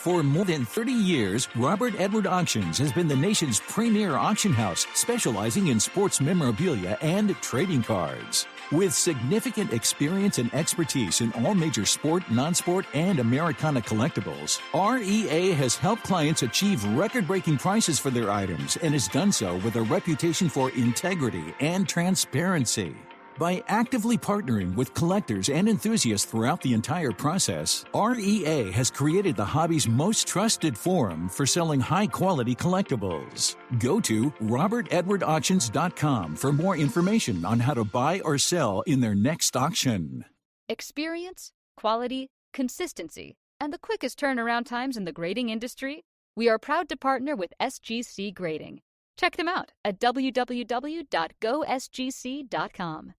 For more than 30 years, Robert Edward Auctions has been the nation's premier auction house, specializing in sports memorabilia and trading cards. With significant experience and expertise in all major sport, non-sport, and Americana collectibles, REA has helped clients achieve record-breaking prices for their items and has done so with a reputation for integrity and transparency. By actively partnering with collectors and enthusiasts throughout the entire process, REA has created the hobby's most trusted forum for selling high-quality collectibles. Go to robertedwardauctions.com for more information on how to buy or sell in their next auction. Experience, quality, consistency, and the quickest turnaround times in the grading industry? We are proud to partner with SGC Grading. Check them out at www.gosgc.com.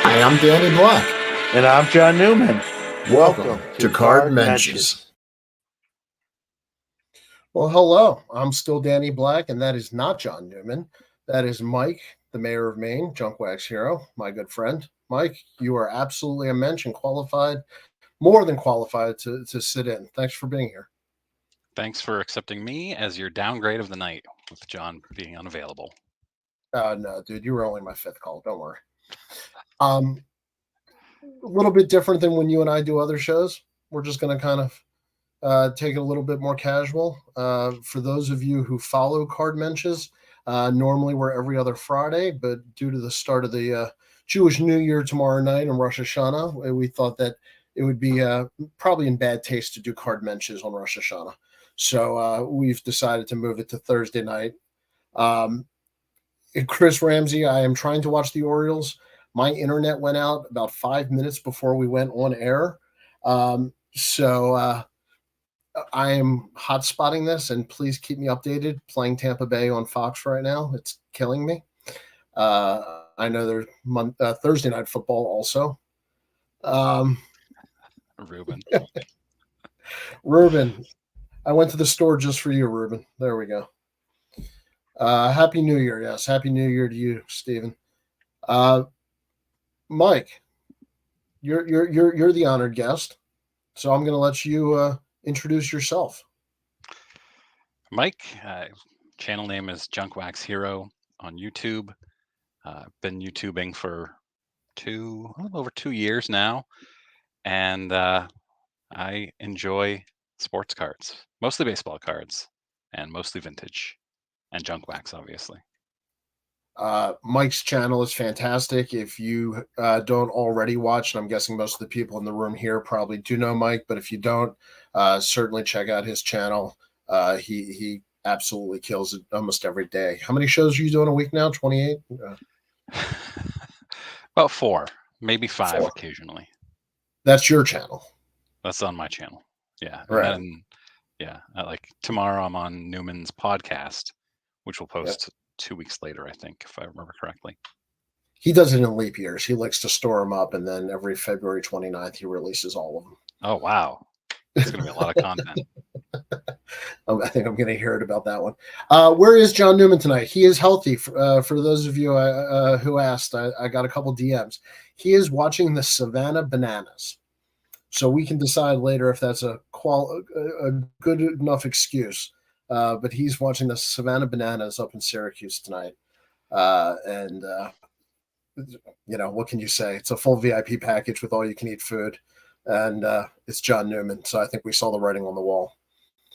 Hi, I'm Danny Black. And I'm John Newman. Welcome to Card Mensches. Well, hello. I'm still Danny Black, and that is not John Newman. That is Mike, the mayor of Maine, Junk Wax Hero, my good friend. Mike, you are absolutely a mensch and qualified, more than qualified to sit in. Thanks for being here. Thanks for accepting me as your downgrade of the night, with John being unavailable. No, dude, you were only my fifth call. Don't worry. A little bit different than when you and I do other shows. We're just going to kind of take it a little bit more casual. For those of you who follow Card Mensches, normally we're every other Friday, but due to the start of the Jewish New Year tomorrow night and Rosh Hashanah, we thought that it would be probably in bad taste to do Card Mensches on Rosh Hashanah. So we've decided to move it to Thursday night. Chris Ramsey, I am trying to watch the Orioles. My internet went out about 5 minutes before we went on air. So I am hotspotting this, and please keep me updated. Playing Tampa Bay on Fox right now. It's killing me. I know there's Thursday night football also. Ruben, I went to the store just for you, Ruben. There we go. Happy New Year. Yes, Happy New Year to you, Stephen. Mike, you're the honored guest, so I'm going to let you introduce yourself. Mike, channel name is Junk Wax Hero on YouTube. Been YouTubing for over 2 years now, and I enjoy sports cards, mostly baseball cards, and mostly vintage, and junk wax, obviously. Mike's channel is fantastic. If you don't already watch, and I'm guessing most of the people in the room here probably do know Mike, but if you don't, certainly check out his channel. He absolutely kills it almost every day. How many shows are you doing a week now? 28? About 4, maybe 5 occasionally. That's your channel. That's on my channel. Yeah. Right. And then, like tomorrow I'm on Newman's podcast, which will post 2 weeks later, I think, if I remember correctly. He does it in leap years. He likes to store them up, and then every February 29th, he releases all of them. Oh, wow. It's going to be a lot of content. I think I'm going to hear it about that one. Where is John Newman tonight? He is healthy. For those of you who asked, I got a couple DMs. He is watching the Savannah Bananas. So we can decide later if that's a good enough excuse. But he's watching the Savannah Bananas up in Syracuse tonight. And what can you say? It's a full VIP package with all you can eat food. And it's John Newman. So I think we saw the writing on the wall.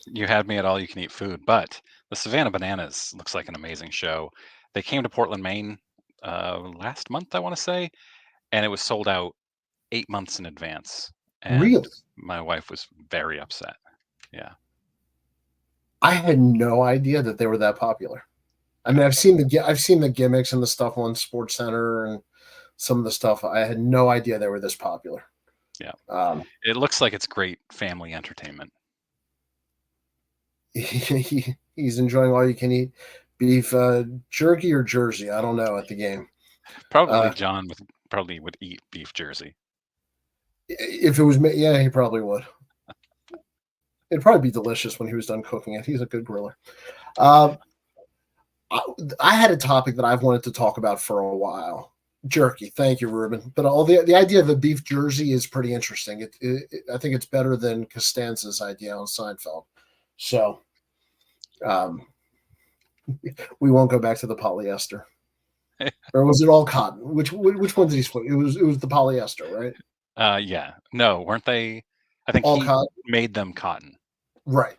You had me at all you can eat food, but the Savannah Bananas looks like an amazing show. They came to Portland, Maine last month, I want to say, and it was sold out 8 months in advance. And really? My wife was very upset. Yeah. I had no idea that they were that popular. I mean, I've seen the gimmicks and the stuff on Sports Center and some of the stuff. I had no idea they were this popular. Yeah. It looks like it's great family entertainment. He's enjoying all you can eat beef jerky or jersey. I don't know at the game. Probably John would eat beef jersey. If it was me, yeah, he probably would. It'd probably be delicious when he was done cooking it. He's a good griller. Uh, I had a topic that I've wanted to talk about for a while. Jerky. Thank you, Ruben. But all the idea of a beef jersey is pretty interesting. I think it's better than Costanza's idea on Seinfeld. So um, we won't go back to the polyester. Or was it all cotton? Which one did he split? It was the polyester, right? Yeah. No, weren't they? I think All he cotton. made them cotton. Right.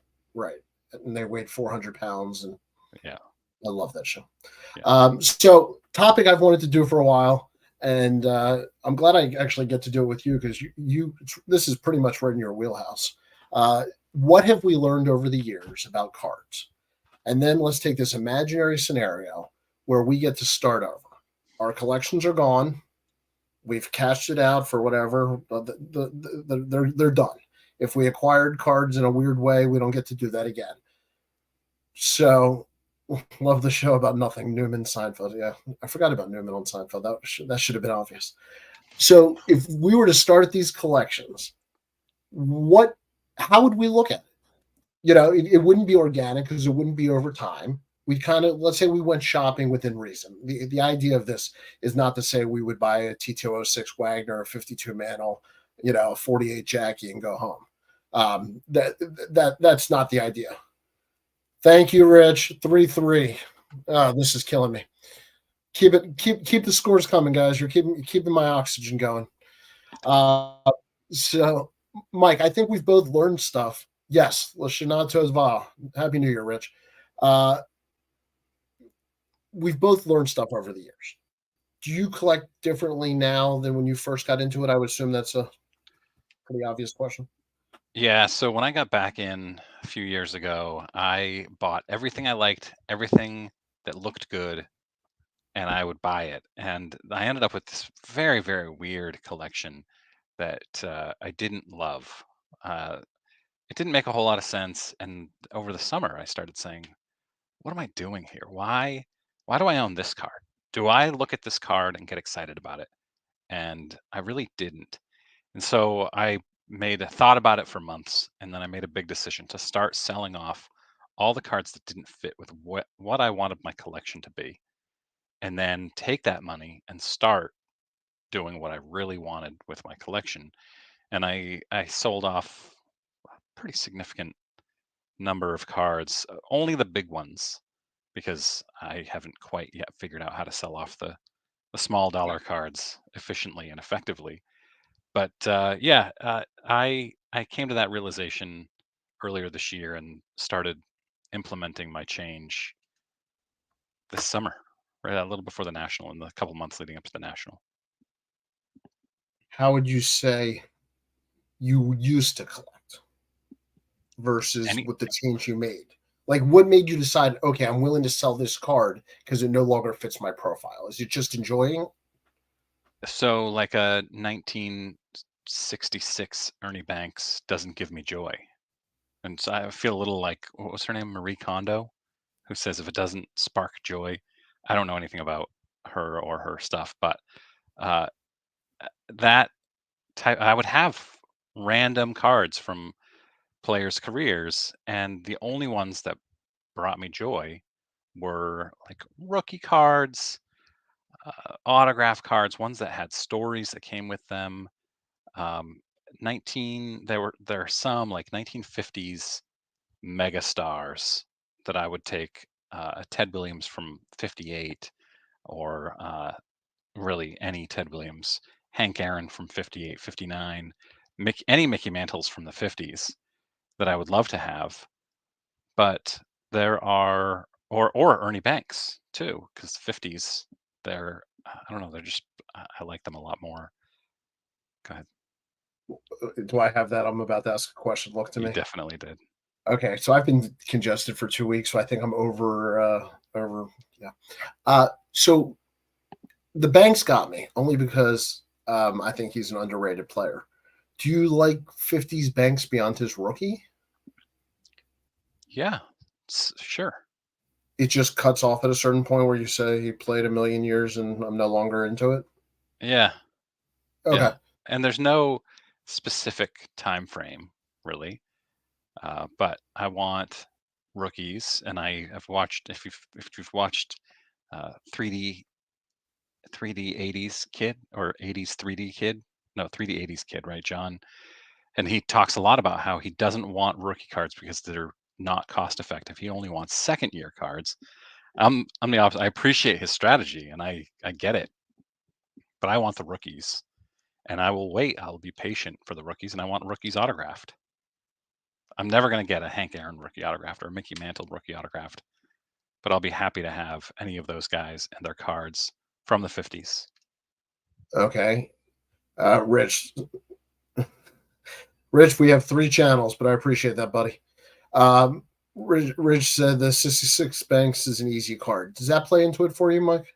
And they weighed 400 pounds, and Yeah. I love that show. Yeah. So topic I've wanted to do for a while, and I'm glad I actually get to do it with you because this is pretty much right in your wheelhouse. What have we learned over the years about cards? And then let's take this imaginary scenario where we get to start over. Our collections are gone. We've cashed it out for whatever. They're done. If we acquired cards in a weird way, we don't get to do that again. So, love the show about nothing. Newman, Seinfeld. Yeah, I forgot about Newman on Seinfeld. That should have been obvious. So, if we were to start these collections, how would we look at it? It wouldn't be organic because it wouldn't be over time. We let's say we went shopping within reason. The idea of this is not to say we would buy a T206 Wagner, a 52 Mantle, a 48 Jackie and go home. That's not the idea. Thank you, Rich. 3-3. Oh, this is killing me. Keep the scores coming, guys. You're keeping my oxygen going. So, Mike, I think we've both learned stuff. Yes, Lashanatos Va. Happy New Year, Rich. We've both learned stuff over the years. Do you collect differently now than when you first got into it? I would assume that's a pretty obvious question. Yeah. So when I got back in a few years ago, I bought everything I liked, everything that looked good, and I would buy it. And I ended up with this very, very weird collection that I didn't love. It didn't make a whole lot of sense. And over the summer, I started saying, what am I doing here? Why do I own this card? Do I look at this card and get excited about it? And I really didn't. And so I thought about it for months, and then I made a big decision to start selling off all the cards that didn't fit with what I wanted my collection to be, and then take that money and start doing what I really wanted with my collection. And I sold off a pretty significant number of cards, only the big ones, because I haven't quite yet figured out how to sell off the small dollar cards efficiently and effectively. But I came to that realization earlier this year and started implementing my change this summer, right a little before the national, in the couple months leading up to the national. How would you say you used to collect versus with the change you made? Like, what made you decide, okay, I'm willing to sell this card because it no longer fits my profile? Is it just enjoying? So, like a 1966 Ernie Banks doesn't give me joy. And so I feel a little like, what was her name? Marie Kondo, who says if it doesn't spark joy, I don't know anything about her or her stuff, but uh, that type, I would have random cards from players' careers, and the only ones that brought me joy were like rookie cards, autograph cards, ones that had stories that came with them. 19 there are some like 1950s mega stars that I would take, a Ted Williams from 58, or really any Ted Williams, Hank Aaron from 58, 59, any Mickey Mantles from the 50s that I would love to have. But there are, or Ernie Banks too, because the 50s, they're, I don't know, they're just, I like them a lot more. Go ahead. Do I have that? I'm about to ask a question. Look to You me. definitely did. Okay, so I've been congested for 2 weeks, so I think I'm over. Yeah. So the Banks got me only because I think he's an underrated player. Do you like 50s Banks beyond his rookie? Yeah, sure. It just cuts off at a certain point where you say he played a million years and I'm no longer into it. Yeah. Okay. Yeah. And there's no specific time frame, really. But I want rookies, and I have watched. If you've watched 3D 80s kid or 80s 3D kid, no 3D 80s kid, right, John? And he talks a lot about how he doesn't want rookie cards because they're not cost effective. He only wants second year cards. I'm the opposite. I appreciate his strategy and I get it, but I want the rookies, and I will wait. I'll be patient for the rookies, and I want rookies autographed. I'm never going to get a Hank Aaron rookie autographed or a Mickey Mantle rookie autographed, but I'll be happy to have any of those guys and their cards from the 50s. Okay. Rich, we have 3 channels, but I appreciate that, buddy. Rich said the 66 Banks is an easy card. Does that play into it for you, Mike?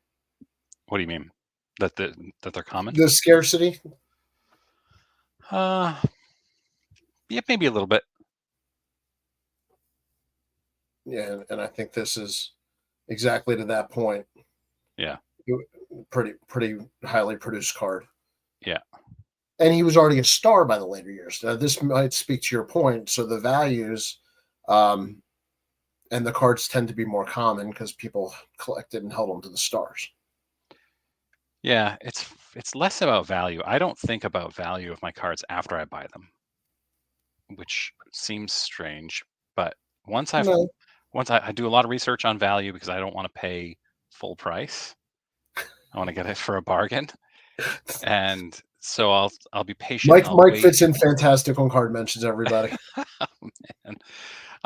What do you mean? That they're common? The scarcity? Yeah, maybe a little bit. Yeah, and I think this is exactly to that point. Yeah. Pretty highly produced card. Yeah. And he was already a star by the later years. Now, this might speak to your point. So the values and the cards tend to be more common because people collected and held them to the stars. Yeah, it's less about value. I don't think about value of my cards after I buy them, which seems strange. But once I do a lot of research on value because I don't want to pay full price. I want to get it for a bargain, and so I'll be patient. Mike fits in fantastic on card mentions, everybody. Oh, man.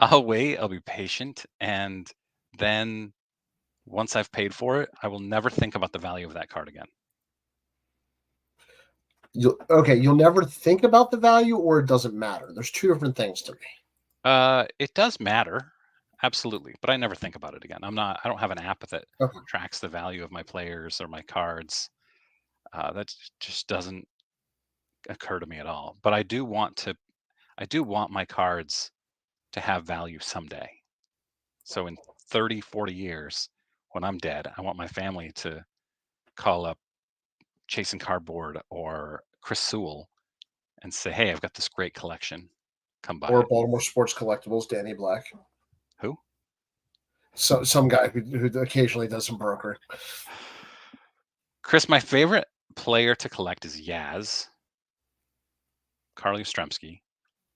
I'll wait. I'll be patient, and then once I've paid for it, I will never think about the value of that card again. You'll never think about the value, or it doesn't matter. There's 2 different things to me. It does matter, absolutely, but I never think about it again. I don't have an app that tracks the value of my players or my cards. That just doesn't occur to me at all. But I do want my cards to have value someday. So in 30, 40 years, when I'm dead, I want my family to call up Chasing Cardboard or Chris Sewell and say, "Hey, I've got this great collection. Come by." Or Baltimore Sports Collectibles, Danny Black. Who? So some guy who occasionally does some brokering. Chris, my favorite player to collect is Yaz, Carly Ostremski,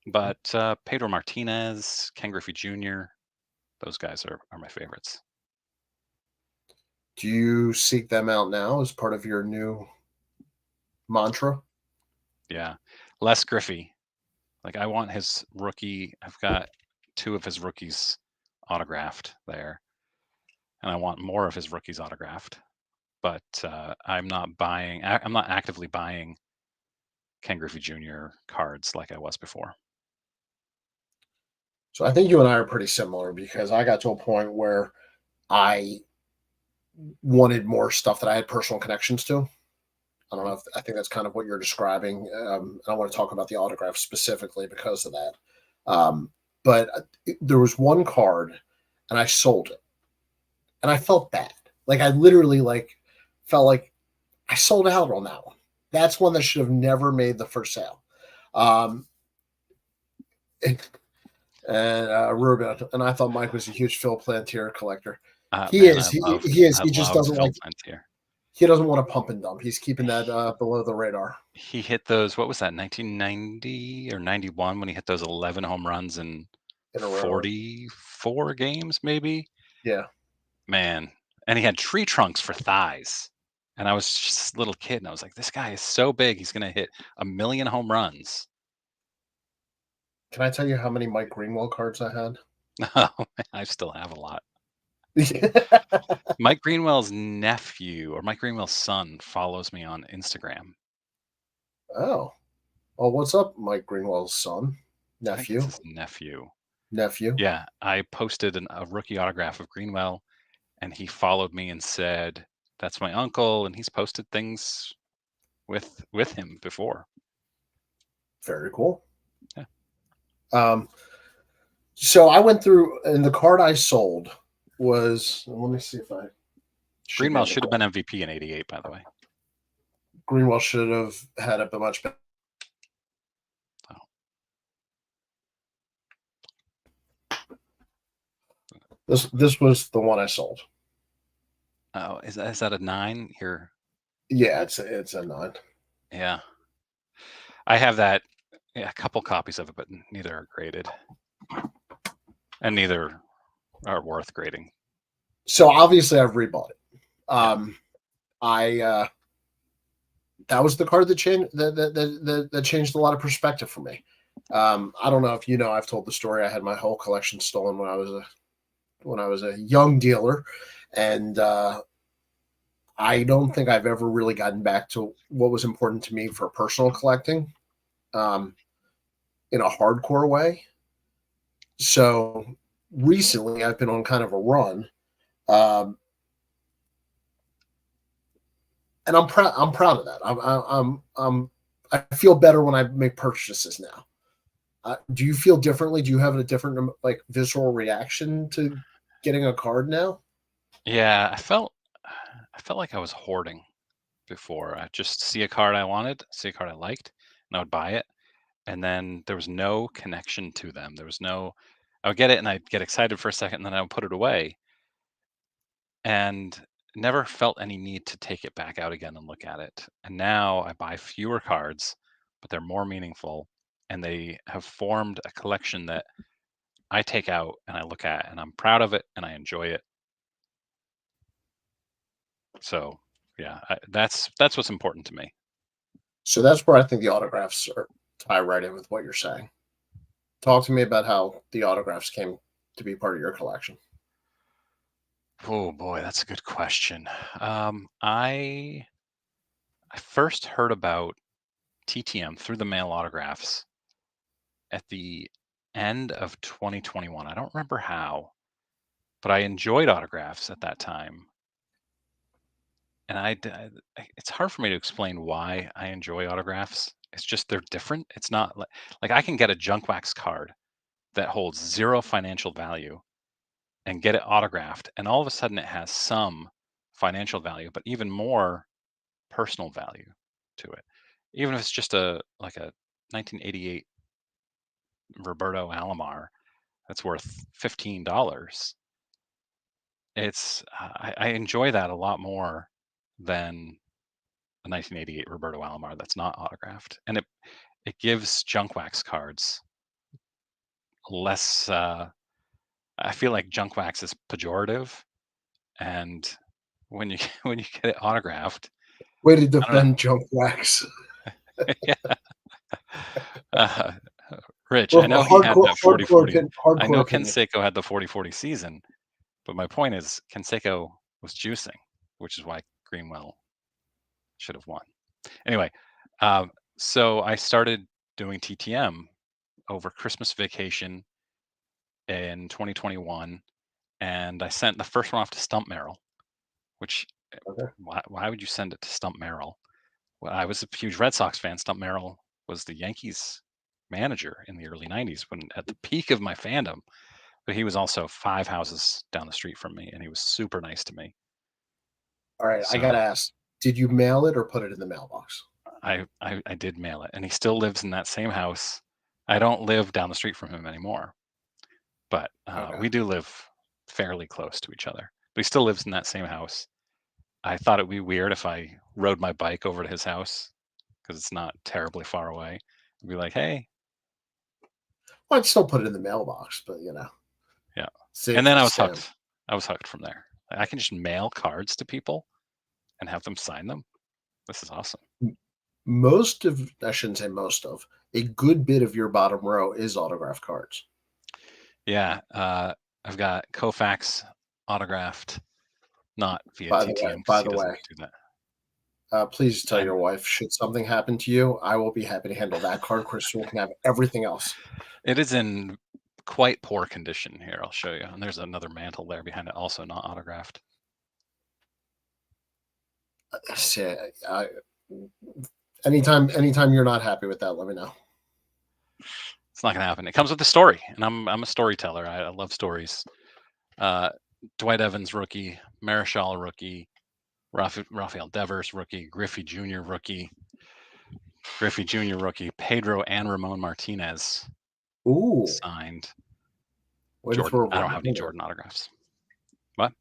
but Pedro Martinez, Ken Griffey Jr., those guys are my favorites. Do you seek them out now as part of your new mantra? Yeah. Les Griffey. Like, I want his rookie. I've got 2 of his rookies autographed there, and I want more of his rookies autographed. But I'm not actively buying Ken Griffey Jr. cards like I was before. So I think you and I are pretty similar because I got to a point where I wanted more stuff that I had personal connections to. I don't know I think that's kind of what you're describing. I want to talk about the autograph specifically because of that. But there was one card and I sold it and I felt bad. Like I literally felt like I sold out on that one. That's one that should have never made the first sale. Ruben, and I thought Mike was a huge Phil Plantier collector. He is. He just doesn't like Plantier. He doesn't want to pump and dump. He's keeping that below the radar. He hit those. What was that? 1990 or 91 when he hit those 11 home runs in 44 games, maybe. Yeah, man. And he had tree trunks for thighs. And I was just a little kid, and I was like, "This guy is so big. He's going to hit 1 million home runs." Can I tell you how many Mike Greenwell cards I had? Oh, I still have a lot. Mike Greenwell's nephew or Mike Greenwell's son follows me on Instagram. Oh, well, what's up, Mike Greenwell's son? Nephew? I think it's his nephew. Nephew? Yeah, I posted a rookie autograph of Greenwell, and he followed me and said, "That's my uncle," and he's posted things with him before. Very cool. Yeah. So I went through, and the card I sold was. Let me see if I. Greenwell should have been MVP in '88, by the way. Greenwell should have had a much better. This was the one I sold. Oh, is that a 9? Here, Yeah, it's a 9. yeah. I have that, a couple copies of it, but neither are graded, and neither are worth grading. So obviously I've rebought it. Yeah. I that was the card that changed a lot of perspective for me. I don't know if you know, I've told the story. I had my whole collection stolen when I was a young dealer, and I don't think I've ever really gotten back to what was important to me for personal collecting, um, in a hardcore way. So recently, I've been on kind of a run, um, and I'm proud. I'm proud of that. I feel better when I make purchases now. Do you feel differently? Do you have a different like visceral reaction to getting a card now? Yeah, I felt like I was hoarding before. I just see a card I wanted, see a card I liked, and I would buy it, and then there was no connection to them. There was no I would get it and I'd get excited for a second, and then I would put it away, and never felt any need to take it back out again and look at it. And now I buy fewer cards, but they're more meaningful, and they have formed a collection that I take out and I look at, and I'm proud of it and I enjoy it. So, yeah, that's what's important to me. So that's where I think the autographs are tie right in with what you're saying. Talk to me about how the autographs came to be part of your collection. Oh boy, that's a good question. I first heard about TTM through the mail autographs at the end of 2021. I don't remember how, but I enjoyed autographs at that time. And it's hard for me to explain why I enjoy autographs. It's just they're different. It's not like I can get a junk wax card that holds zero financial value and get it autographed, and all of a sudden it has some financial value, but even more personal value to it. Even if it's just a 1988 Roberto Alomar that's worth $15. I enjoy that a lot more than a 1988 Roberto Alomar that's not autographed, and it gives junk wax cards less. I feel like junk wax is pejorative, and when you when you get it autographed, Way to I don't know. defend junk wax. Yeah. Uh, Rich, I Well, know he had that 40-40. I hardcore know opinion. Canseco had the 40-40 season, but my point is Canseco was juicing, which is why Greenwell should have won. Anyway, um, so I started doing TTM over Christmas vacation in 2021, and I sent the first one off to Stump Merrill, which Okay. why would you send it to Stump Merrill? Well, I was a huge Red Sox fan. Stump Merrill was the Yankees manager in the early 90s when at the peak of my fandom, but he was also 5 houses down the street from me, and he was super nice to me. All right. I got to So ask, did you mail it or put it in the mailbox? I did mail it, and he still lives in that same house. I don't live down the street from him anymore, but Okay. we do live fairly close to each other. But he still lives in that same house. I thought it'd be weird if I rode my bike over to his house because it's not terribly far away. I'd be like, hey, Well, I'd still put it in the mailbox, but yeah. And safe then to I was say. hooked. I was hooked from there. I can just mail cards to people and have them sign them. This is awesome. Most of, I shouldn't say most of, a good bit of your bottom row is autograph cards. Yeah, I've got Koufax autographed, not via By the way, TTM because by he the doesn't way, do that. please tell And your wife, should something happen to you, I will be happy to handle that card. Crystal can have everything else. it is in quite poor condition here. I'll show you. And there's another mantle there behind it, also not autographed. Say, anytime you're not happy with that, let me know. It's not gonna happen. It comes with the story, and I'm a storyteller. I love stories. Uh, Dwight Evans rookie, Marichal rookie, Rafael Devers rookie, Griffey Jr. rookie, Pedro and Ramon Martinez Ooh, signed. Way to Jordan. throw I don't have any Jordan autographs. What?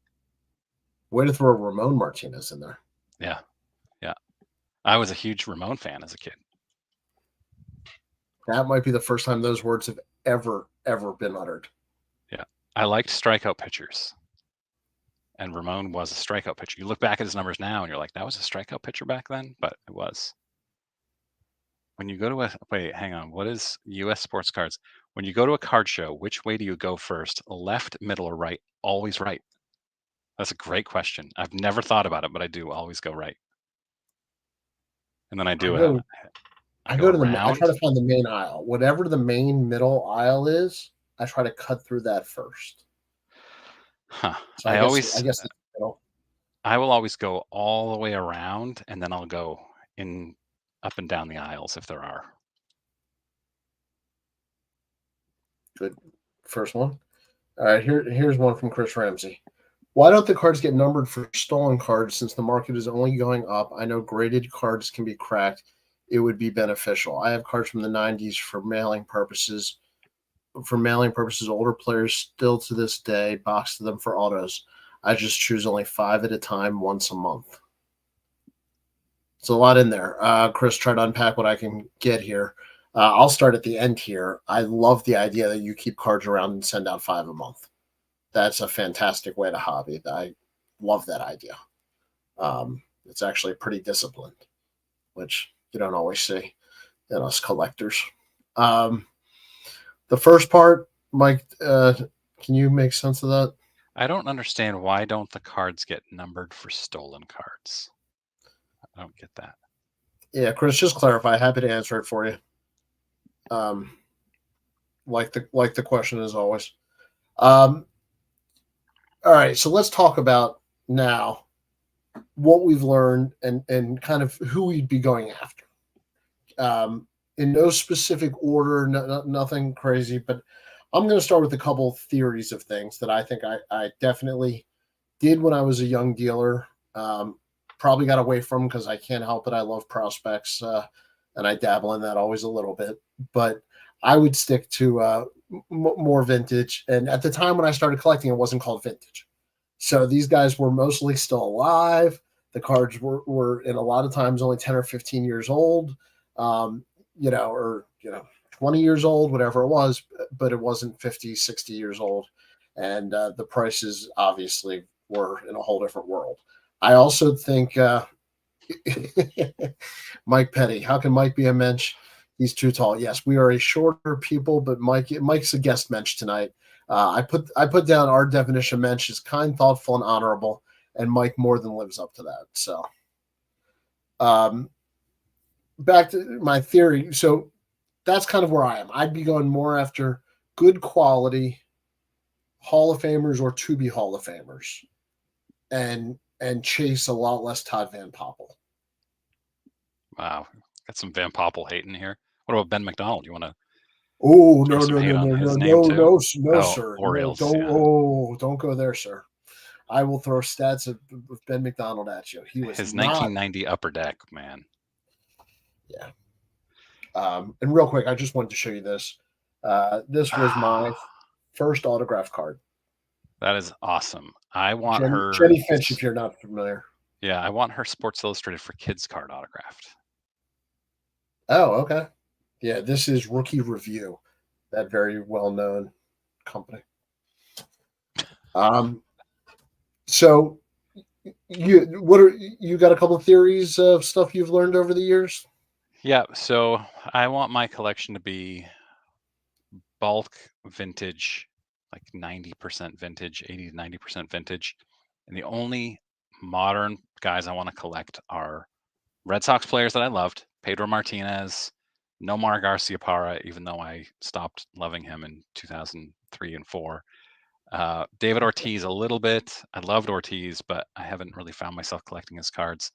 Way to throw Ramon Martinez in there. Yeah. I was a huge Ramon fan as a kid. That might be the first time those words have ever been uttered. Yeah. I liked strikeout pitchers. And Ramon was a strikeout pitcher. You look back at his numbers now and you're like, that was a strikeout pitcher back then? But it was. When you go to wait, hang on. What is US Sports Cards? When you go to a card show, which way do you go first? Left, middle, or right? Always right. That's a great question. I've never thought about it, but I do always go right. And then I do it. I go to I try to find the main aisle. Whatever the main middle aisle is, I try to cut through that first. Huh. So I guess I will always go all the way around, and then I'll go up and down the aisles if there are. Good. First one. All right, here's one from Chris Ramsey. Why don't the cards get numbered for stolen cards since the market is only going up? I know graded cards can be cracked. It would be beneficial. I have cards from the 90s for mailing purposes. Older players still to this day box them for autos. I just choose only 5 at a time once a month. It's a lot in there. Chris, try to unpack what I can get here. I'll start at the end here. I love the idea that you keep cards around and send out 5 a month. That's a fantastic way to hobby. I love that idea. It's actually pretty disciplined, which you don't always see in us collectors. The first part, Mike, can you make sense of that? I don't understand why don't the cards get numbered for stolen cards? I don't get that. Yeah, Chris, just clarify. Happy to answer it for you. Like the question as always. All right, so let's talk about now what we've learned and kind of who we'd be going after. In no specific order, nothing crazy, but I'm going to start with a couple of theories of things that I think I definitely did when I was a young dealer. Probably got away from because I can't help it. I love prospects, and I dabble in that always a little bit. But I would stick to more vintage. And at the time when I started collecting, it wasn't called vintage. So these guys were mostly still alive. The cards were in a lot of times only 10 or 15 years old, or 20 years old, whatever it was, but it wasn't 50, 60 years old. And the prices obviously were in a whole different world. I also think Mike Petty, how can Mike be a mensch? He's too tall. Yes, we are a shorter people, but Mike's a guest mensch tonight. I put down our definition of mensch is kind, thoughtful, and honorable, and Mike more than lives up to that. So, back to my theory. So that's kind of where I am. I'd be going more after good quality Hall of Famers or to be Hall of Famers, and chase a lot less Todd Van Poppel. Wow, got some Van Poppel hate in here. What about Ben McDonald? You want to? Oh no, sir. Orioles. Don't go there, sir. I will throw stats of Ben McDonald at you. He was his 1990 Upper Deck, man. Yeah. And real quick, I just wanted to show you this. This was my first autograph card. That is awesome. I want her Jenny Finch, if you're not familiar. Yeah, I want her Sports Illustrated for Kids card autographed. Oh, okay. Yeah, this is Rookie Review, that very well-known company. So you got a couple of theories of stuff you've learned over the years? Yeah, so I want my collection to be bulk vintage, like 90% vintage, 80 to 90% vintage. And the only modern guys I want to collect are Red Sox players that I loved, Pedro Martinez, Nomar Garciaparra, even though I stopped loving him in 2003 and 4. David Ortiz a little bit. I loved Ortiz, but I haven't really found myself collecting his cards.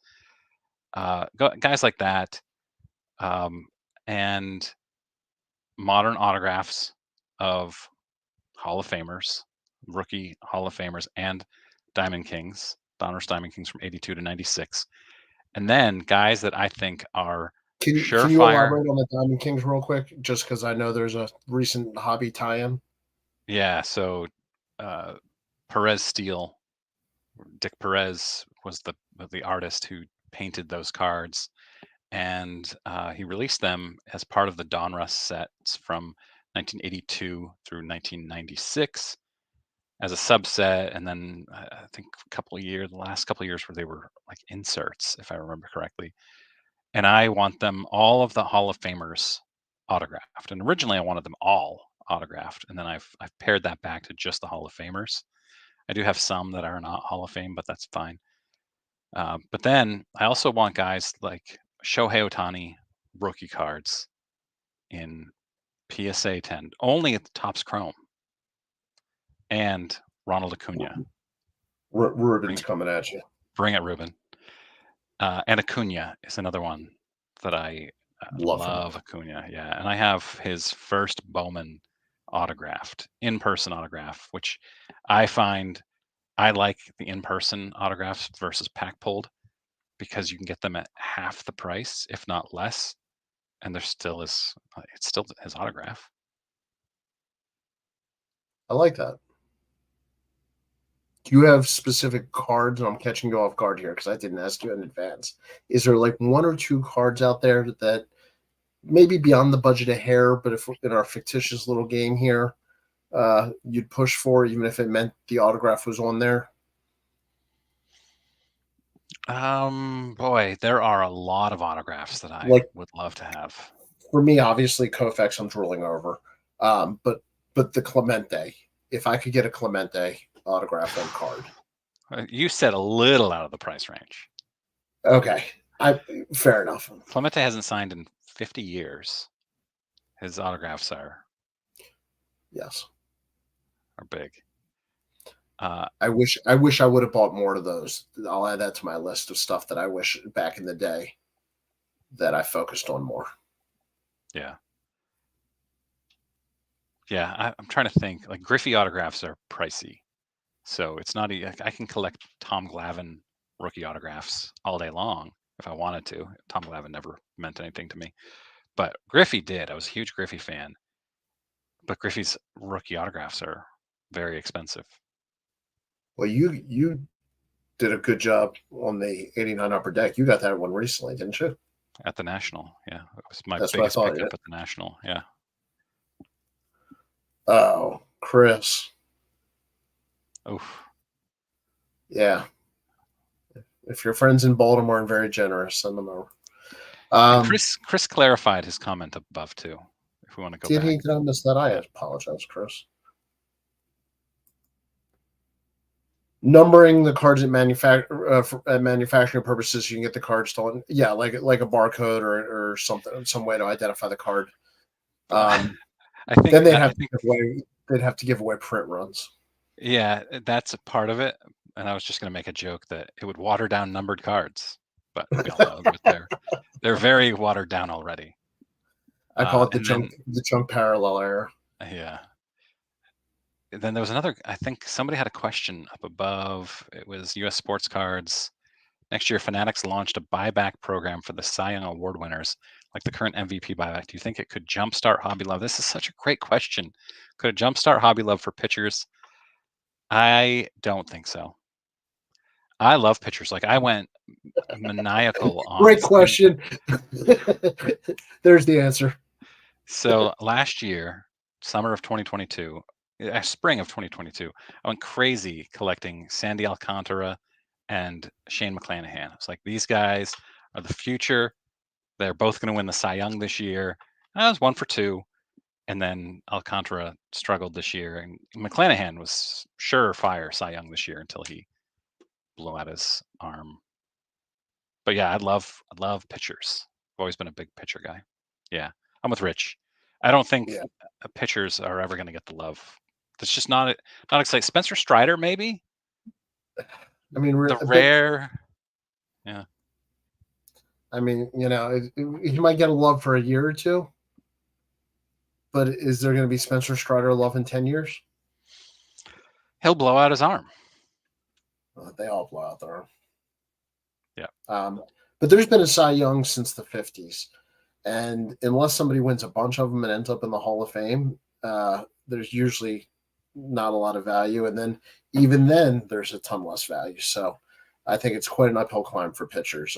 Guys like that. And modern autographs of Hall of Famers, rookie Hall of Famers, and Diamond Kings, Donruss Diamond Kings from 82 to 96. And then guys that I think are Can you elaborate on the Diamond Kings real quick? Just because I know there's a recent hobby tie-in. Yeah, so Perez Steel, Dick Perez was the artist who painted those cards, and he released them as part of the Donruss sets from 1982 through 1996 as a subset, and then I think the last couple of years where they were like inserts, if I remember correctly. And I want them all of the Hall of Famers autographed. And originally I wanted them all autographed, and then I've pared that back to just the Hall of Famers. I do have some that are not Hall of Fame, but that's fine. But then I also want guys like Shohei Ohtani rookie cards in PSA 10, only at the Topps Chrome, and Ronald Acuna. Ruben's coming at you. Bring it, Ruben. And Acuna is another one that I love Acuna. Yeah, and I have his first Bowman autographed, in-person autograph, which I find I like the in-person autographs versus pack pulled because you can get them at half the price, if not less, and it's still his autograph. I like that. Do you have specific cards? And I'm catching you off guard here because I didn't ask you in advance. Is there like one or two cards out there that maybe beyond the budget a hair, but if in our fictitious little game here, you'd push for, even if it meant the autograph was on there? Boy, there are a lot of autographs that I would love to have. For me, obviously, Koufax I'm drooling over. But the Clemente, if I could get a Clemente autograph and card. You said a little out of the price range. Okay. Fair enough. Clemente hasn't signed in 50 years. His autographs are big. I wish I would have bought more of those. I'll add that to my list of stuff that I wish back in the day that I focused on more. Yeah. Yeah, I'm trying to think. Like Griffey autographs are pricey, so it's not. I can collect Tom Glavine rookie autographs all day long if I wanted to. Tom Glavine never meant anything to me, but Griffey did. I was a huge Griffey fan, but Griffey's rookie autographs are very expensive. Well, you did a good job on the 89 Upper Deck. You got that one recently, didn't you? At the National, yeah. It was my biggest pickup at the National, yeah. Oh, Chris. Oof. Yeah. If your friend's in Baltimore and very generous, send them over. Chris clarified his comment above too. If we want to go back. Did I miss that? I apologize, Chris. Numbering the cards at manufacturing purposes, you can get the cards stolen. Yeah, like a barcode or something, some way to identify the card. I think then they'd have to give away print runs. Yeah, that's a part of it. And I was just going to make a joke that it would water down numbered cards, but we all know that they're very watered down already. I call it the junk parallel error. Yeah. Then there was another, I think somebody had a question up above. It was US Sports Cards. Next year, Fanatics launched a buyback program for the Cy Young Award winners, like the current MVP buyback. Do you think it could jumpstart hobby love? This is such a great question. Could it jumpstart hobby love for pitchers? I don't think so. I love pitchers. Like I went maniacal on. Great question. There's the answer. So last year, spring of 2022, I went crazy collecting Sandy Alcantara and Shane McClanahan. It's like these guys are the future. They're both going to win the Cy Young this year. I was 1 for 2, and then Alcantara struggled this year, and McClanahan was surefire Cy Young this year until he blew out his arm. But yeah, I love pitchers. I've always been a big pitcher guy. Yeah, I'm with Rich. I don't think pitchers are ever going to get the love. That's just not exciting. Spencer Strider, maybe. I mean, rare. Yeah. I mean, he might get a love for a year or two, but is there going to be Spencer Strider love in 10 years? He'll blow out his arm. They all blow out their arm. Yeah. But there's been a Cy Young since the 50s. And unless somebody wins a bunch of them and ends up in the Hall of Fame, there's usually not a lot of value. And then even then, there's a ton less value. So I think it's quite an uphill climb for pitchers.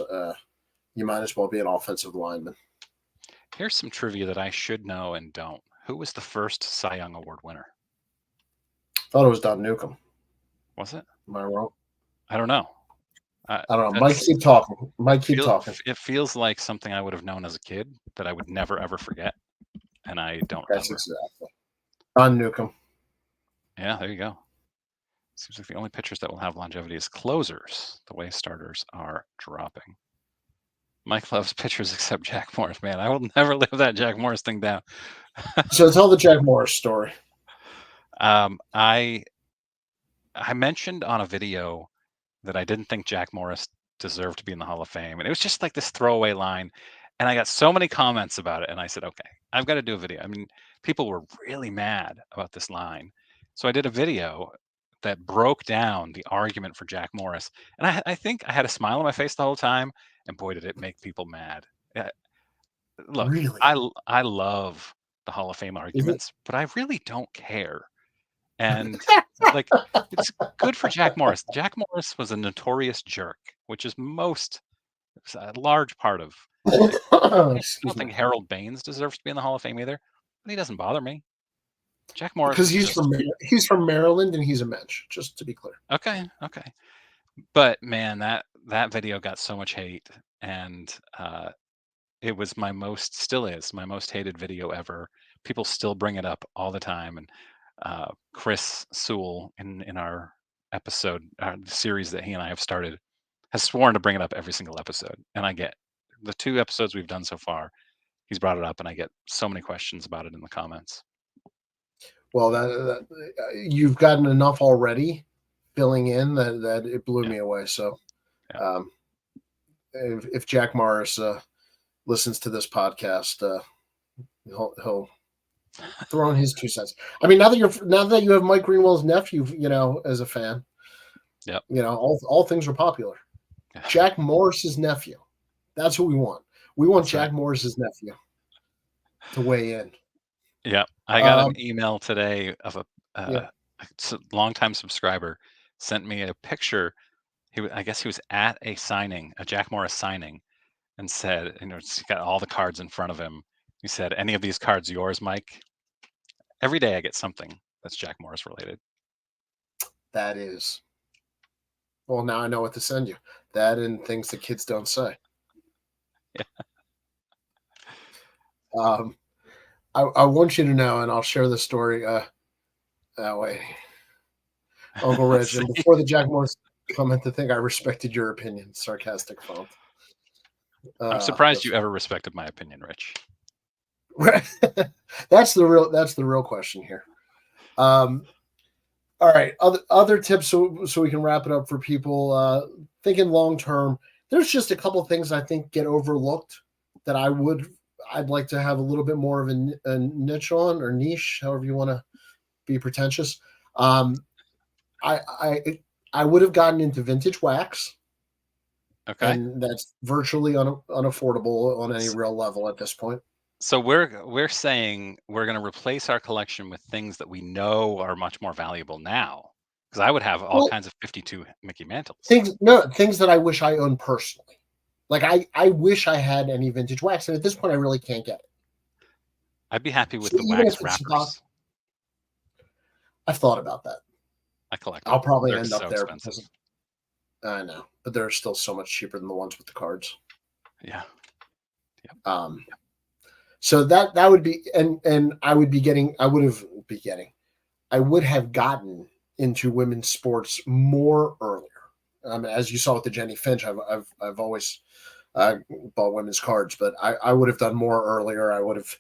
You might as well be an offensive lineman. Here's some trivia that I should know and don't. Who was the first Cy Young Award winner? Thought it was Don Newcomb. Was it? Am I wrong? I don't know. I don't know. Mike, keep talking. Talking. It feels like something I would have known as a kid that I would never ever forget, and I don't That's remember. exactly. Don Newcomb. Yeah, there you go. Seems like the only pitchers that will have longevity is closers, the way starters are dropping. Mike loves pitchers except Jack Morris. Man, I will never live that Jack Morris thing down. So tell the Jack Morris story. I mentioned on a video that I didn't think Jack Morris deserved to be in the Hall of Fame. And it was just like this throwaway line. And I got so many comments about it. And I said, okay, I've got to do a video. I mean, people were really mad about this line. So I did a video that broke down the argument for Jack Morris. And I think I had a smile on my face the whole time. And boy, did it make people mad. Look, Really? I love the Hall of Fame arguments, but I really don't care. And like, it's good for Jack Morris. Jack Morris was a notorious jerk, which is a large part of. I don't think Harold Baines deserves to be in the Hall of Fame either, but he doesn't bother me. Jack Morris, because he's from Maryland and he's a Mensch. Just to be clear. Okay. But man, that video got so much hate, and it was still is my most hated video ever. People still bring it up all the time, and Chris Sewell in our episode, the series that he and I have started, has sworn to bring it up every single episode. And I get the 2 episodes we've done so far, he's brought it up, and I get so many questions about it in the comments. Well, that you've gotten enough already filling in that it blew me away. So, if Jack Morris listens to this podcast, he'll throw in his 2 cents. I mean, now that you have Mike Greenwell's nephew, as a fan, all things are popular. Jack Morris's nephew. That's what we want. We want Jack Morris's nephew to weigh in. Yeah, I got an email today of a longtime subscriber sent me a picture. I guess he was at a Jack Morris signing, and said, he's got all the cards in front of him. He said, "Any of these cards yours, Mike?" Every day I get something that's Jack Morris related. That is. Well, now I know what to send you. That and things that kids don't say. Yeah. I want you to know, and I'll share the story that way. Uncle Rich, and before the Jack Morris comment, to think I respected your opinion. Sarcastic font. I'm surprised you ever respected my opinion, Rich. That's the real question here. All right, other tips so we can wrap it up for people thinking long term. There's just a couple things I think get overlooked that I'd like to have a little bit more of a niche on, or niche, however you want to be pretentious. I would have gotten into vintage wax. Okay. And that's virtually unaffordable on any real level at this point. So we're saying we're going to replace our collection with things that we know are much more valuable now. Because I would have all kinds of 52 Mickey Mantles. Things that I wish I owned personally. Like I wish I had any vintage wax, and at this point I really can't get it. I'd be happy with the wax wrappers. I've thought about that. I collect. I'll probably end up there. I know, but they're still so much cheaper than the ones with the cards. Yeah. Yep. So that would be, and I would have gotten into women's sports more earlier. As you saw with the Jenny Finch, I've always bought women's cards, but I would have done more earlier. I would have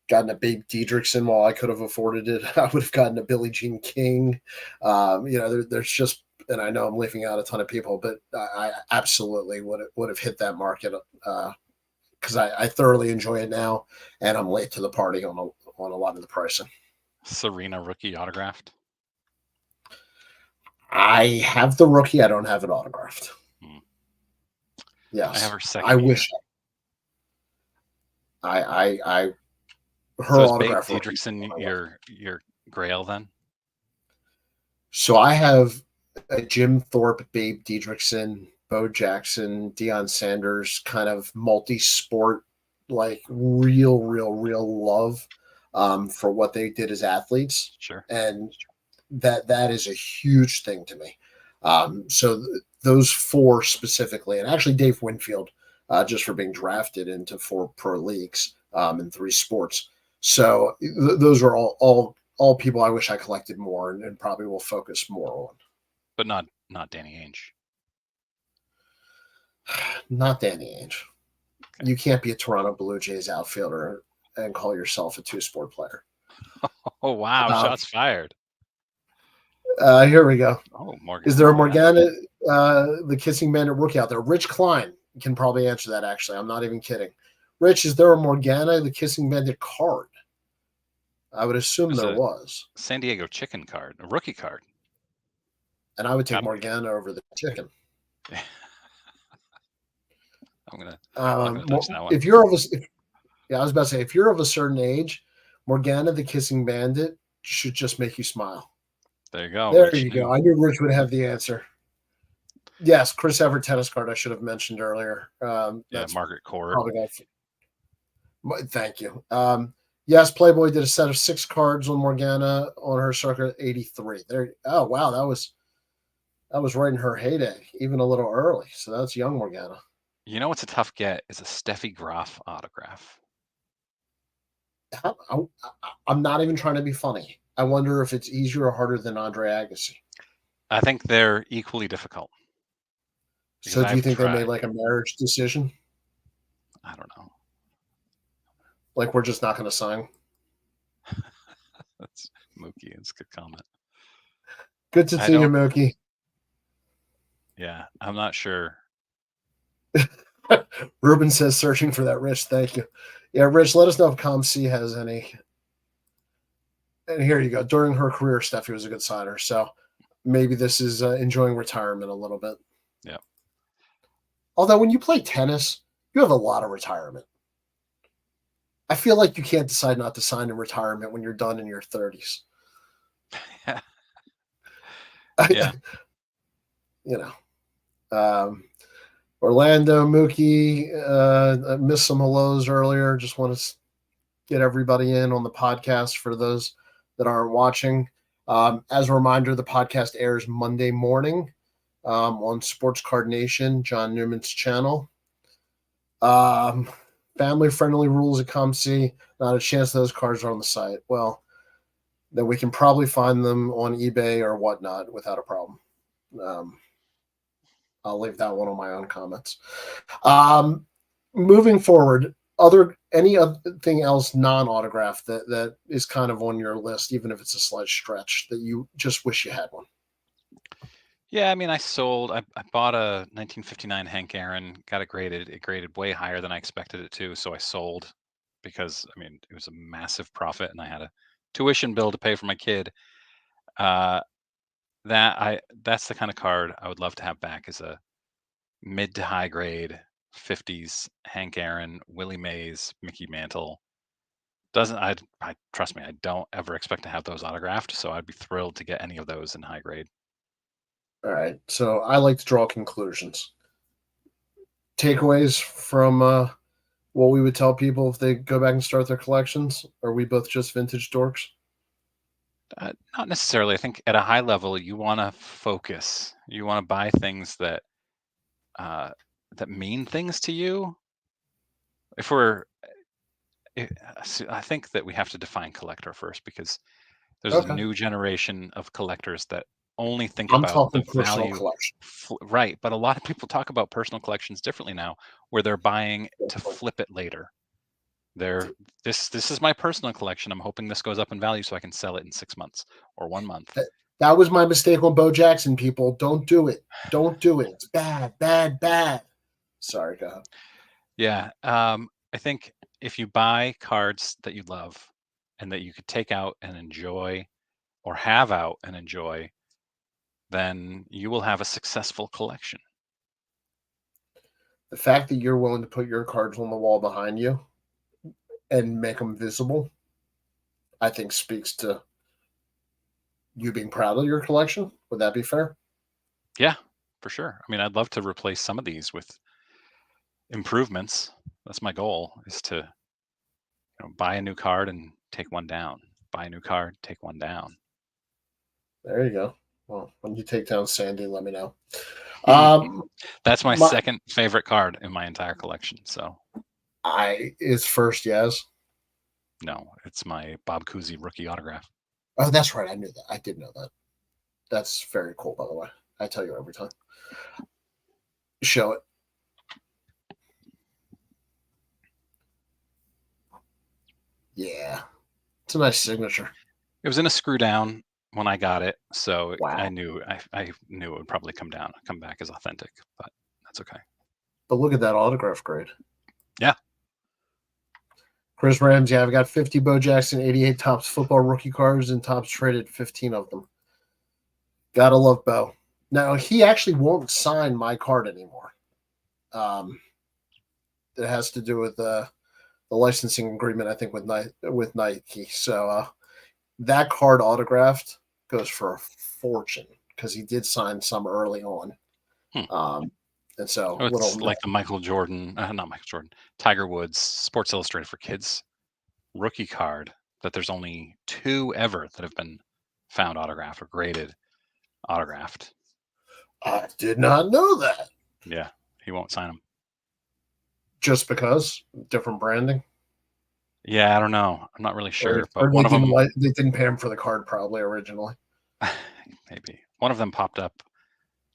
gotten a Babe Diedrichson while I could have afforded it. I would have gotten a Billie Jean King. There's just, and I know I'm leaving out a ton of people, but I absolutely would have hit that market because I thoroughly enjoy it now, and I'm late to the party on a lot of the pricing. Serena rookie autographed. I have the rookie. I don't have it autographed. Yes, I have her second. I wish. Her so autograph. Babe Diedrichson, your Grail then? So I have a Jim Thorpe, Babe Diedrichson, Bo Jackson, Deion Sanders kind of multi-sport, like real love for what they did as athletes, Sure. and that is a huge thing to me. Those four specifically, and actually Dave Winfield, just for being drafted into 4 pro leagues in 3 sports. So those are all people I wish I collected more and probably will focus more on. But not Danny Ainge. Not Danny Ainge. Okay. You can't be a Toronto Blue Jays outfielder and call yourself a 2-sport player. Oh wow! Shots fired. Here we go. Oh, Morgan. Is there a Morgana, the Kissing Bandit rookie out there? Rich Klein can probably answer that, actually. I'm not even kidding. Rich, is there a Morgana, the Kissing Bandit card? I would assume there was. San Diego Chicken card, a rookie card. And I would take Morgana over the chicken. I'm gonna touch that one. If you're of a, I was about to say, if you're of a certain age, Morgana, the Kissing Bandit should just make you smile. There you go. There you go. I knew Rich would have the answer. Yes, Chris Evert tennis card I should have mentioned earlier. That's Margaret Court. Thank you. Yes, Playboy did a set of 6 cards on Morgana on her circa 83. There. Oh wow, that was right in her heyday, even a little early. So that's young Morgana. You know what's a tough get is a Steffi Graf autograph. I'm not even trying to be funny. I wonder if it's easier or harder than Andre Agassi. I think they're equally difficult. So do you think they made like a marriage decision? I don't know. Like we're just not going to sign? That's Mookie. It's a good comment. Good to see you, Mookie. Yeah, I'm not sure. Ruben says searching for that, Rich. Thank you. Yeah, Rich, let us know if ComC has any. And here you go. During her career, Steffi was a good signer. So maybe this is enjoying retirement a little bit. Yeah. Although when you play tennis, you have a lot of retirement. I feel like you can't decide not to sign in retirement when you're done in your 30s. Yeah. You know. Orlando, Mookie, I missed some hellos earlier. Just want to get everybody in on the podcast for those that aren't watching. As a reminder, the podcast airs Monday morning on Sports Card Nation, John Newman's channel. Family-friendly rules at ComC. Not a chance those cards are on the site. Well, then we can probably find them on eBay or whatnot without a problem. I'll leave that one on my own comments. Moving forward, anything else non-autograph that is kind of on your list, even if it's a slight stretch, that you just wish you had one? Yeah, I mean, I bought a 1959 Hank Aaron, got it graded. It graded way higher than I expected it to, so I sold because, I mean, it was a massive profit and I had a tuition bill to pay for my kid. That's the kind of card I would love to have back, is a mid to high grade 50s Hank Aaron, Willie Mays, Mickey Mantle. I trust me, I don't ever expect to have those autographed, so I'd be thrilled to get any of those in high grade. All right, so I like to draw conclusions. Takeaways from what we would tell people if they go back and start their collections? Are we both just vintage dorks? Not necessarily. I think at a high level, you want to focus. You want to buy things that mean things to you. I think that we have to define collector first, because there's a new generation of collectors that only think about the value. Collection. Right, but a lot of people talk about personal collections differently now, where they're buying to flip it later. This is my personal collection. I'm hoping this goes up in value so I can sell it in 6 months or 1 month. That was my mistake on Bo Jackson, people. Don't do it. Don't do it. It's bad. Sorry, go ahead. Yeah. I think if you buy cards that you love and that you could take out and enjoy, or have out and enjoy, then you will have a successful collection. The fact that you're willing to put your cards on the wall behind you and make them visible, I think speaks to you being proud of your collection. Would that be fair? Yeah, for sure. I mean, I'd love to replace some of these with improvements. That's my goal, is to buy a new card and take one down. Buy a new card, take one down. There you go. Well, when you take down Sandy, let me know. That's my second favorite card in my entire collection. So is first, yes. No, it's my Bob Cousy rookie autograph. Oh, that's right. I knew that. I did know that. That's very cool, by the way. I tell you every time. Show it. Yeah. It's a nice signature. It was in a screw down when I got it, so wow. I knew it would probably come back as authentic, but that's okay. But look at that autograph grade. Yeah. Chris Ramsey, I've got 50 Bo Jackson 88 Topps football rookie cards, and Topps traded 15 of them. Gotta love Bo. Now, he actually won't sign my card anymore. It has to do with the licensing agreement, I think, with Nike. So that card autographed goes for a fortune because he did sign some early on. And so it's like the Michael Jordan, not Michael Jordan, Tiger Woods Sports Illustrated for Kids rookie card that there's only 2 ever that have been found autographed or graded autographed. I did not know that. Yeah, he won't sign them. Just because? Different branding? Yeah, I don't know. I'm not really sure. Or one of them, they didn't pay him for the card probably originally. Maybe. One of them popped up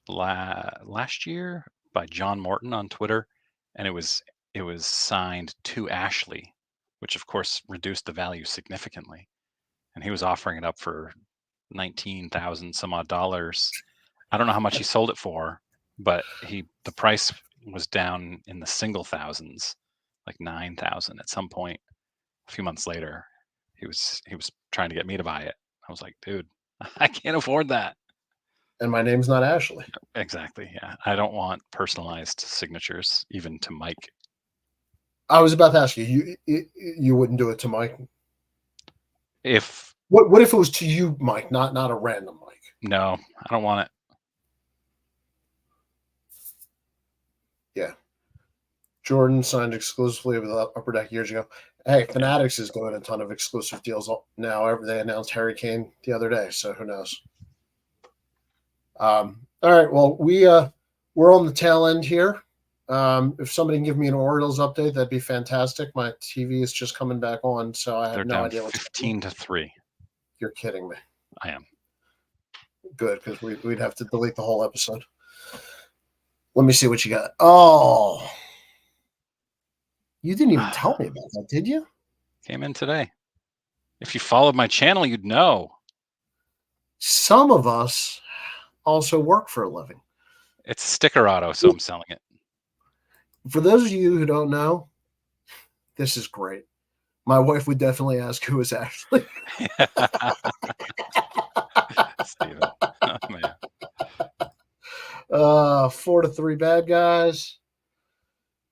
last year by John Morton on Twitter, and it was signed to Ashley, which of course reduced the value significantly. And he was offering it up for $19,000 some odd dollars. I don't know how much he sold it for, but the price was down in the single thousands, like 9,000 at some point. A few months later, he was trying to get me to buy it. I was like, dude, I can't afford that. And my name's not Ashley. Exactly. Yeah. I don't want personalized signatures, even to Mike. I was about to ask you, you wouldn't do it to Mike? What if it was to you, Mike, not a random Mike? No, I don't want it. Yeah. Jordan signed exclusively with Upper Deck years ago. Hey, Fanatics is doing a ton of exclusive deals now. They announced Harry Kane the other day, so who knows? All right. Well, we're on the tail end here. If somebody can give me an Orioles update, that'd be fantastic. My TV is just coming back on, so I have no idea what's 15-3. You're kidding me. I am. Good, because we'd have to delete the whole episode. Let me see what you got. Oh, you didn't even tell me about that, did you? Came in today. If you followed my channel, you'd know. Some of us also work for a living. It's sticker auto, so I'm selling it. For those of you who don't know, this is great. My wife would definitely ask who is Ashley. Steven. Oh, man. 4-3 bad guys.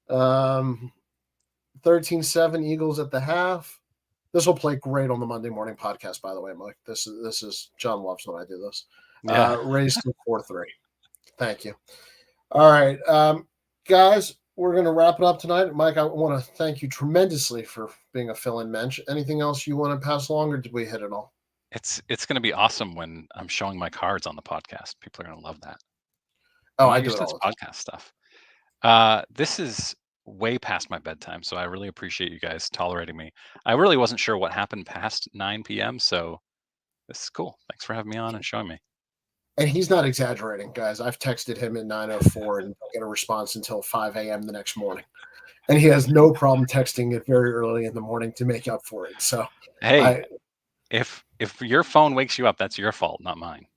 13-7 Eagles at the half. This will play great on the Monday morning podcast, by the way, Mike. This is John loves when I do this. Yeah. Raised to 4-3. Thank you. All right, guys, we're going to wrap it up tonight. Mike, I want to thank you tremendously for being a fill-in mensch. Anything else you want to pass along, or did we hit it all? It's going to be awesome when I'm showing my cards on the podcast. People are going to love that. Oh, I do it all podcast stuff. This is way past my bedtime, so I really appreciate you guys tolerating me. I really wasn't sure what happened past 9 p.m., so this is cool. Thanks for having me on and showing me. And he's not exaggerating, guys. I've texted him at 9:04 and don't get a response until 5 a.m. the next morning. And he has no problem texting it very early in the morning to make up for it. So, hey, if your phone wakes you up, that's your fault, not mine.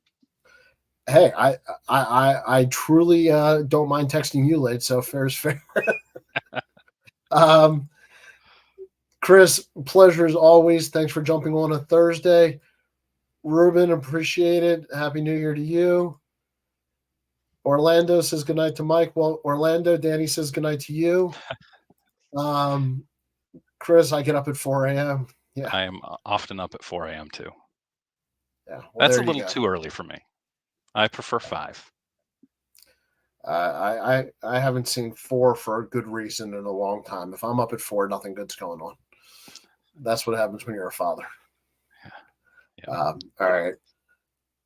Hey, I truly don't mind texting you late, so fair is fair. Chris, pleasure as always. Thanks for jumping on a Thursday. Ruben, appreciate it. Happy New Year to you. Orlando says goodnight to Mike. Well, Orlando, Danny says goodnight to you. Chris, I get up at 4 a.m. Yeah, I am often up at 4 a.m. too. Yeah, well, That's a there you little go. too early for me. I prefer 5. I haven't seen 4 for a good reason in a long time. If I'm up at 4, nothing good's going on. That's what happens when you're a father. Yeah. All right,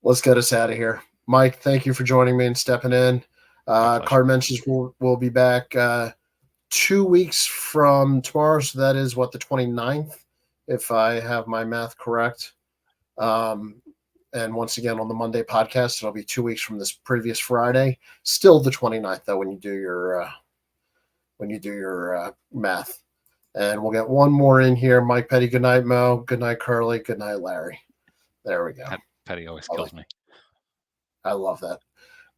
let's get us out of here. Mike, thank you for joining me and stepping in. Card Mensches will be back 2 weeks from tomorrow, so that is what, the 29th, if I have my math correct. And once again on the Monday podcast, it'll be 2 weeks from this previous Friday. Still the 29th, though, when you do your math. And we'll get one more in here. Mike Petty, good night, Mo. Good night, Curly. Good night, Larry. There we go. Petty always kills me. I love that.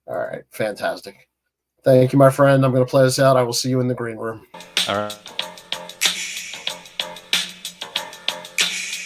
All right, fantastic. Thank you, my friend. I'm going to play this out. I will see you in the green room. All right.